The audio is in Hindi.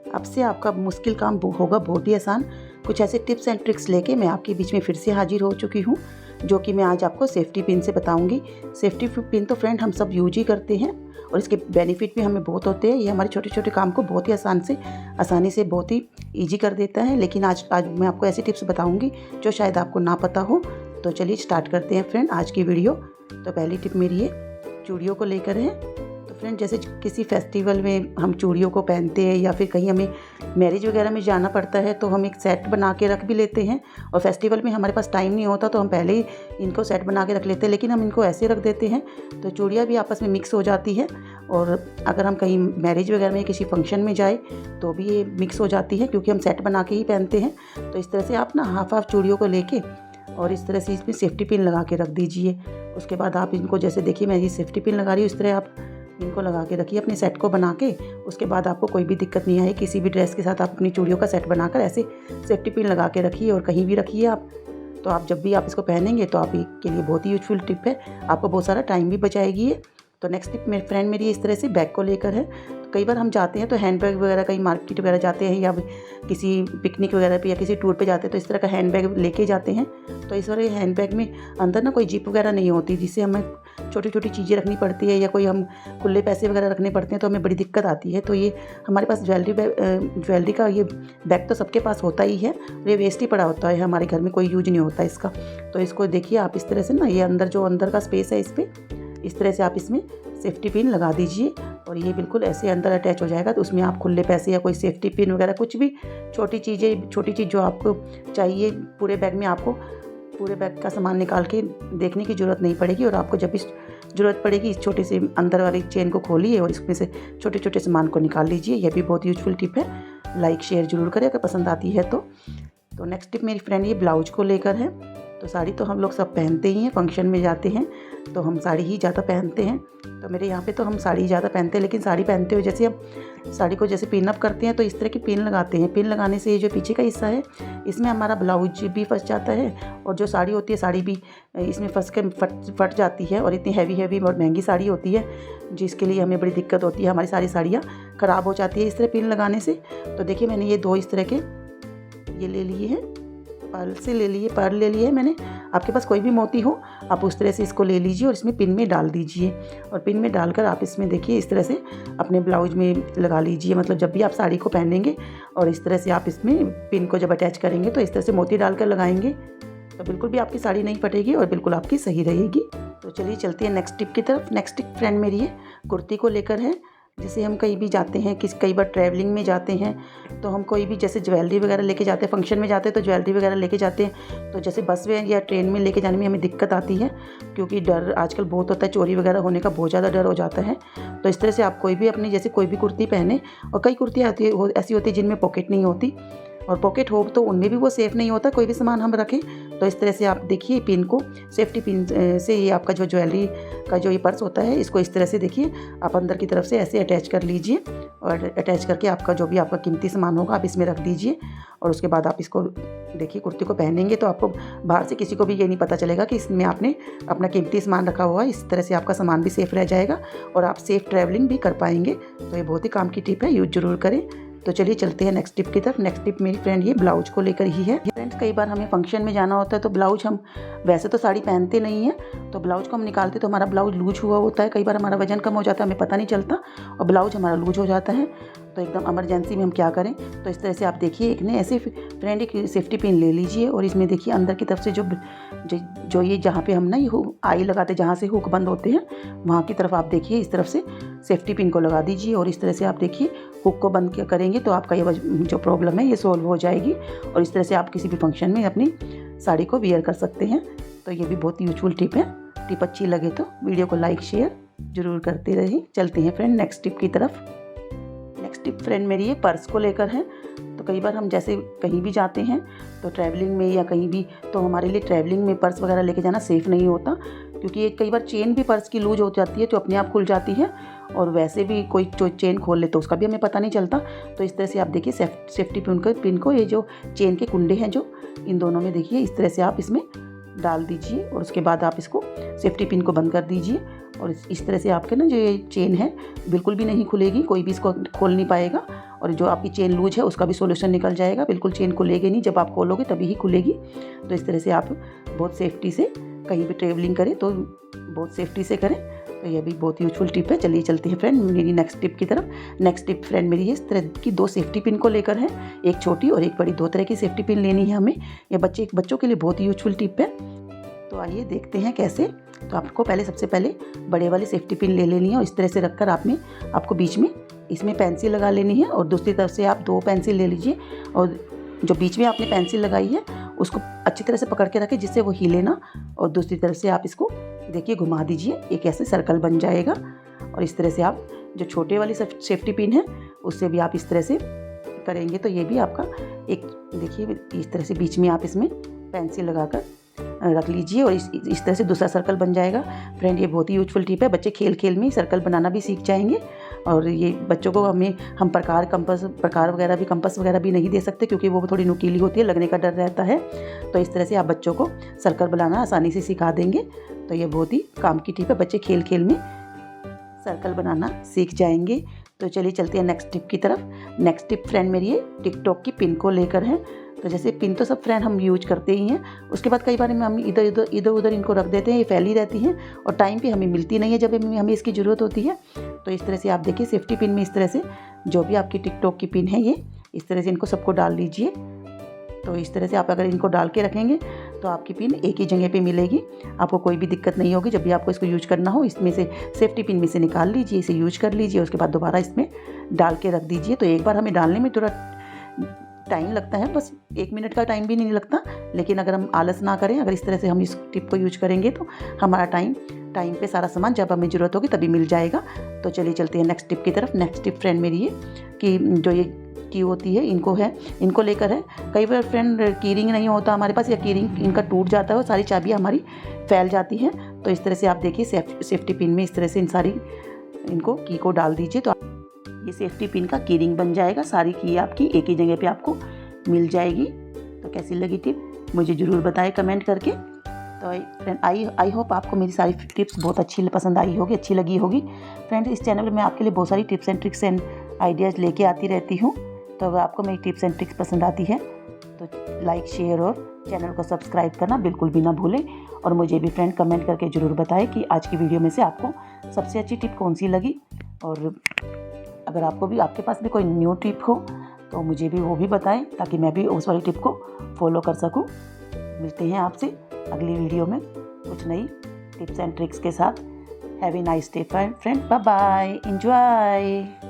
अब से आपका मुश्किल काम होगा बहुत ही आसान। कुछ ऐसे टिप्स एंड ट्रिक्स लेके मैं आपके बीच में फिर से हाजिर हो चुकी हूँ, जो कि मैं आज आपको सेफ्टी पिन से बताऊंगी। सेफ्टी पिन तो फ्रेंड हम सब यूज ही करते हैं और इसके बेनिफिट भी हमें बहुत होते हैं। ये हमारे छोटे छोटे काम को बहुत ही आसानी से बहुत ही ईजी कर देता है। लेकिन आज मैं आपको ऐसी टिप्स बताऊंगी जो शायद आपको ना पता हो। तो चलिए स्टार्ट करते हैं फ्रेंड आज की वीडियो। तो पहली टिप मेरी ये चूड़ियों को लेकर है। तो फ्रेंड जैसे किसी फेस्टिवल में हम चूड़ियों को पहनते हैं या फिर कहीं हमें मैरिज वगैरह में जाना पड़ता है तो हम एक सेट बना के रख भी लेते हैं। और फेस्टिवल में हमारे पास टाइम नहीं होता तो हम पहले ही इनको सेट बना के रख लेते हैं, लेकिन हम इनको ऐसे रख देते हैं तो चूड़ियाँ भी आपस में मिक्स हो जाती है। और अगर हम कहीं मैरिज वगैरह में किसी फंक्शन में जाए तो भी ये मिक्स हो जाती है, क्योंकि हम सेट बना के ही पहनते हैं। तो इस तरह से आप ना हाफ चूड़ियों को लेके और इस तरह से इसमें सेफ्टी पिन लगा के रख दीजिए। उसके बाद आप इनको, जैसे देखिए मैं ये सेफ्टी पिन लगा रही हूँ, इस तरह आप इनको लगा के रखिए अपने सेट को बना के। उसके बाद आपको कोई भी दिक्कत नहीं आए। किसी भी ड्रेस के साथ आप अपनी चूड़ियों का सेट बनाकर ऐसे सेफ्टी पिन लगा के रखिए और कहीं भी रखिए आप। तो आप जब भी आप इसको पहनेंगे तो आप के लिए बहुत ही यूजफुल टिप है, आपको बहुत सारा टाइम भी बचाएगी ये। तो नेक्स्ट टिप मेरे फ्रेंड मेरी इस तरह से बैग को लेकर है। तो कई बार हम जाते हैं तो हैंड बैग वगैरह, कहीं मार्केट वगैरह जाते हैं या किसी पिकनिक वगैरह पे या किसी टूर पे जाते हैं तो इस तरह का हैंड बैग लेके जाते हैं। तो इस वाले हैंड बैग में अंदर ना कोई जिप वगैरह नहीं होती, जिससे हमें छोटी छोटी चीज़ें रखनी पड़ती है या कोई हम खुले पैसे वगैरह रखने पड़ते हैं तो हमें बड़ी दिक्कत आती है। तो ये हमारे पास ज्वेलरी का ये बैग तो सबके पास होता ही है, ये वेस्ट ही पड़ा होता है, हमारे घर में कोई यूज नहीं होता इसका। तो इसको देखिए आप इस तरह से ना, ये अंदर का स्पेस है, इस पर इस तरह से आप इसमें सेफ्टी पिन लगा दीजिए और ये बिल्कुल ऐसे अंदर अटैच हो जाएगा। तो उसमें आप खुले पैसे या कोई सेफ्टी पिन वगैरह कुछ भी छोटी चीज़ जो आपको चाहिए, पूरे बैग में आपको पूरे बैग का सामान निकाल के देखने की ज़रूरत नहीं पड़ेगी। और आपको जब भी ज़रूरत पड़ेगी इस छोटे से अंदर वाली चेन को खोलिए और इसमें से छोटे छोटे सामान को निकाल लीजिए। यह भी बहुत यूजफुल टिप है। लाइक शेयर जरूर करें अगर पसंद आती है तो नेक्स्ट टिप मेरी फ्रेंड ये ब्लाउज को लेकर है। तो साड़ी तो हम लोग सब पहनते ही हैं, फंक्शन में जाते हैं तो हम साड़ी ही ज़्यादा पहनते हैं। तो मेरे यहाँ पे तो हम साड़ी ज़्यादा पहनते हैं, लेकिन साड़ी पहनते हुए जैसे हम साड़ी को जैसे पिन अप करते हैं तो इस तरह की पिन लगाते हैं। पिन लगाने से ये जो पीछे का हिस्सा है इसमें हमारा ब्लाउज भी फंस जाता है और जो साड़ी होती है साड़ी भी इसमें फंस के फट जाती है। और इतनी हैवी और महंगी साड़ी होती है जिसके लिए हमें बड़ी दिक्कत होती है, हमारी सारी साड़ियाँ ख़राब हो जाती है इस तरह पिन लगाने से। तो देखिए मैंने ये 2 इस तरह के ये ले लिए हैं, पर्ल ले लिए मैंने। आपके पास कोई भी मोती हो आप उस तरह से इसको ले लीजिए और इसमें पिन में डाल दीजिए। और पिन में डालकर आप इसमें देखिए इस तरह से अपने ब्लाउज में लगा लीजिए। मतलब जब भी आप साड़ी को पहनेंगे और इस तरह से आप इसमें पिन को जब अटैच करेंगे तो इस तरह से मोती डालकर लगाएंगे तो बिल्कुल भी आपकी साड़ी नहीं फटेगी और बिल्कुल आपकी सही रहेगी। तो चलिए चलते हैं नेक्स्ट टिप की तरफ। नेक्स्ट टिप फ्रेंड मेरी है कुर्ती को लेकर है। जैसे हम कहीं भी जाते हैं, कई बार ट्रैवलिंग में जाते हैं तो हम कोई भी जैसे ज्वेलरी वगैरह लेके जाते हैं, फंक्शन में जाते हैं तो ज्वेलरी वगैरह लेके जाते हैं। तो जैसे बस में या ट्रेन में लेके जाने में हमें दिक्कत आती है, क्योंकि डर आजकल बहुत होता है, चोरी वगैरह होने का बहुत ज़्यादा डर हो जाता है। तो इस तरह से आप कोई भी अपनी जैसे कोई भी कुर्ती पहने, और कई कुर्तियाँ ऐसी होती है जिनमें पॉकेट नहीं होती, और पॉकेट हो तो उनमें भी वो सेफ़ नहीं होता कोई भी सामान हम रखें। तो इस तरह से आप देखिए पिन को सेफ्टी पिन से ये आपका जो ज्वेलरी का जो ये पर्स होता है इसको इस तरह से देखिए आप अंदर की तरफ से ऐसे अटैच कर लीजिए और अटैच करके आपका जो भी आपका कीमती सामान होगा आप इसमें रख दीजिए। और उसके बाद आप इसको देखिए कुर्ती को पहनेंगे तो आपको बाहर से किसी को भी ये नहीं पता चलेगा कि इसमें आपने अपना कीमती सामान रखा हुआ है। इस तरह से आपका सामान भी सेफ़ रह जाएगा और आप सेफ़ ट्रैवलिंग भी कर पाएंगे। तो ये बहुत ही काम की टिप है, यूज जरूर करें। तो चलिए चलते हैं नेक्स्ट टिप की तरफ। नेक्स्ट टिप मेरी फ्रेंड ये ब्लाउज को लेकर ही है। फ्रेंड्स कई बार हमें फंक्शन में जाना होता है तो ब्लाउज हम वैसे तो साड़ी पहनते नहीं हैं, तो ब्लाउज को हम निकालते तो हमारा ब्लाउज लूज हुआ होता है। कई बार हमारा वजन कम हो जाता है, हमें पता नहीं चलता और ब्लाउज हमारा लूज हो जाता है। तो एकदम इमरजेंसी में हम क्या करें, तो इस तरह से आप देखिए एक ने ऐसे फ्रेंड एक सेफ्टी पिन ले लीजिए और इसमें देखिए अंदर की तरफ से जो ये जहाँ पे हम ना ये आई लगाते, जहाँ से हुक बंद होते हैं वहाँ की तरफ आप देखिए इस तरफ से सेफ्टी पिन को लगा दीजिए। और इस तरह से आप देखिए हुक को बंद करेंगे तो आपका ये जो प्रॉब्लम है ये सॉल्व हो जाएगी। और इस तरह से आप किसी भी फंक्शन में अपनी साड़ी को वियर कर सकते हैं। तो ये भी बहुत यूजफुल टिप है। टिप अच्छी लगे तो वीडियो को लाइक शेयर जरूर करते रहिए। चलते हैं फ्रेंड नेक्स्ट टिप की तरफ। नेक्स्ट टिप फ्रेंड मेरी ये पर्स को लेकर है। तो कई बार हम जैसे कहीं भी जाते हैं तो ट्रैवलिंग में या कहीं भी, तो हमारे लिए ट्रैवलिंग में पर्स वगैरह लेके जाना सेफ़ नहीं होता, क्योंकि कई बार चेन भी पर्स की लूज हो जाती है तो अपने आप खुल जाती है और वैसे भी कोई चेन खोल ले तो उसका भी हमें पता नहीं चलता। तो इस तरह से आप देखिए सेफ्टी पिन को ये जो चेन के कुंडे हैं जो इन दोनों में देखिए इस तरह से आप इसमें डाल दीजिए और उसके बाद आप इसको सेफ्टी पिन को बंद कर दीजिए। और इस तरह से आपके ना जो ये चेन है बिल्कुल भी नहीं खुलेगी, कोई भी इसको खोल नहीं पाएगा और जो आपकी चेन लूज है उसका भी सॉल्यूशन निकल जाएगा। बिल्कुल चेन खुलेगी नहीं, जब आप खोलोगे तभी ही खुलेगी। तो इस तरह से आप बहुत सेफ्टी से कहीं भी ट्रैवलिंग करें तो बहुत सेफ्टी से करें। तो ये भी बहुत यूजफुल टिप है। चलिए चलते हैं फ्रेंड मेरी नेक्स्ट टिप की तरफ। नेक्स्ट टिप फ्रेंड मेरी इस तरह की 2 सेफ्टी पिन को लेकर है, एक छोटी और एक बड़ी। 2 तरह की सेफ्टी पिन लेनी है हमें। ये बच्चों के लिए बहुत ही यूजफुल टिप है। तो आइए देखते हैं कैसे। तो आपको सबसे पहले बड़े वाली सेफ्टी पिन ले लेनी है और इस तरह से रखकर आपको बीच में इसमें पेंसिल लगा लेनी है और दूसरी तरफ से आप 2 पेंसिल ले लीजिए और जो बीच में आपने पेंसिल लगाई है उसको अच्छी तरह से पकड़ के रखें जिससे वो हिले ना। और दूसरी तरफ से आप इसको देखिए घुमा दीजिए, एक ऐसे सर्कल बन जाएगा। और इस तरह से आप जो छोटे वाली सेफ्टी पिन है उससे भी आप इस तरह से करेंगे तो ये भी आपका एक देखिए इस तरह से बीच में आप इसमें पेंसिल लगाकर रख लीजिए और इस तरह से दूसरा सर्कल बन जाएगा। फ्रेंड ये बहुत ही यूजफुल टिप है। बच्चे खेल खेल में ही सर्कल बनाना भी सीख जाएंगे। और ये बच्चों को हम प्रकार वगैरह भी नहीं दे सकते क्योंकि वो थोड़ी नुकीली होती है, लगने का डर रहता है। तो इस तरह से आप बच्चों को सर्कल बनाना आसानी से सिखा देंगे। तो ये बहुत ही काम की टिप है, बच्चे खेल खेल में सर्कल बनाना सीख जाएंगे। तो चलिए चलते हैं नेक्स्ट टिप की तरफ। नेक्स्ट टिप फ्रेंड मेरी ये टिकटॉक की पिन को लेकर है। तो जैसे पिन तो सब फ्रेंड हम यूज करते ही हैं, उसके बाद कई बार हम इधर उधर इनको रख देते हैं, ये फैली रहती हैं और टाइम पे हमें मिलती नहीं है जब हमें इसकी ज़रूरत होती है। तो इस तरह से आप देखिए सेफ्टी पिन में इस तरह से जो भी आपकी टिकटॉक की पिन है ये इस तरह से इनको सबको डाल लीजिए। तो इस तरह से आप अगर इनको डाल के रखेंगे तो आपकी पिन एक ही जगह पे मिलेगी, आपको कोई भी दिक्कत नहीं होगी। जब भी आपको इसको यूज करना हो इसमें से सेफ्टी पिन में से निकाल लीजिए, इसे यूज कर लीजिए, उसके बाद दोबारा इसमें डाल के रख दीजिए। तो एक बार हमें डालने में थोड़ा टाइम लगता है, बस 1 मिनट का टाइम भी नहीं लगता। लेकिन अगर हम आलस ना करें, अगर इस तरह से हम इस टिप को यूज करेंगे तो हमारा टाइम पे सारा सामान जब हमें ज़रूरत होगी तभी मिल जाएगा। तो चलिए चलते हैं नेक्स्ट टिप की तरफ। नेक्स्ट टिप फ्रेंड मेरी है कि जो ये की होती है इनको लेकर है। कई बार फ्रेंड कीरिंग नहीं होता हमारे पास या कीरिंग इनका टूट जाता है और सारी चाबियाँ हमारी फैल जाती हैं। तो इस तरह से आप देखिए सेफ्टी पिन में इस तरह से इन सारी इनको की को डाल दीजिए तो ये सेफ्टी पिन का कीरिंग बन जाएगा। सारी की आपकी एक ही जगह पे आपको मिल जाएगी। तो कैसी लगी टिप मुझे ज़रूर बताएं कमेंट करके। तो फ्रेंड आई होप आपको मेरी सारी टिप्स बहुत पसंद आई होगी, अच्छी लगी होगी। फ्रेंड इस चैनल में मैं आपके लिए बहुत सारी tips and tricks and ideas लेके आती रहती हूँ। तो अगर आपको मेरी टिप्स एंड ट्रिक्स पसंद आती है तो लाइक शेयर और चैनल को सब्सक्राइब करना बिल्कुल भी ना भूलें। और मुझे भी फ्रेंड कमेंट करके ज़रूर बताएं कि आज की वीडियो में से आपको सबसे अच्छी टिप कौन सी लगी। और अगर आपके पास भी कोई न्यू टिप हो तो मुझे भी वो भी बताएं ताकि मैं भी उस वाली टिप को फॉलो कर सकूं। मिलते हैं आपसे अगली वीडियो में कुछ नई टिप्स एंड ट्रिक्स के साथ। Have a nice day friend, bye bye, enjoy.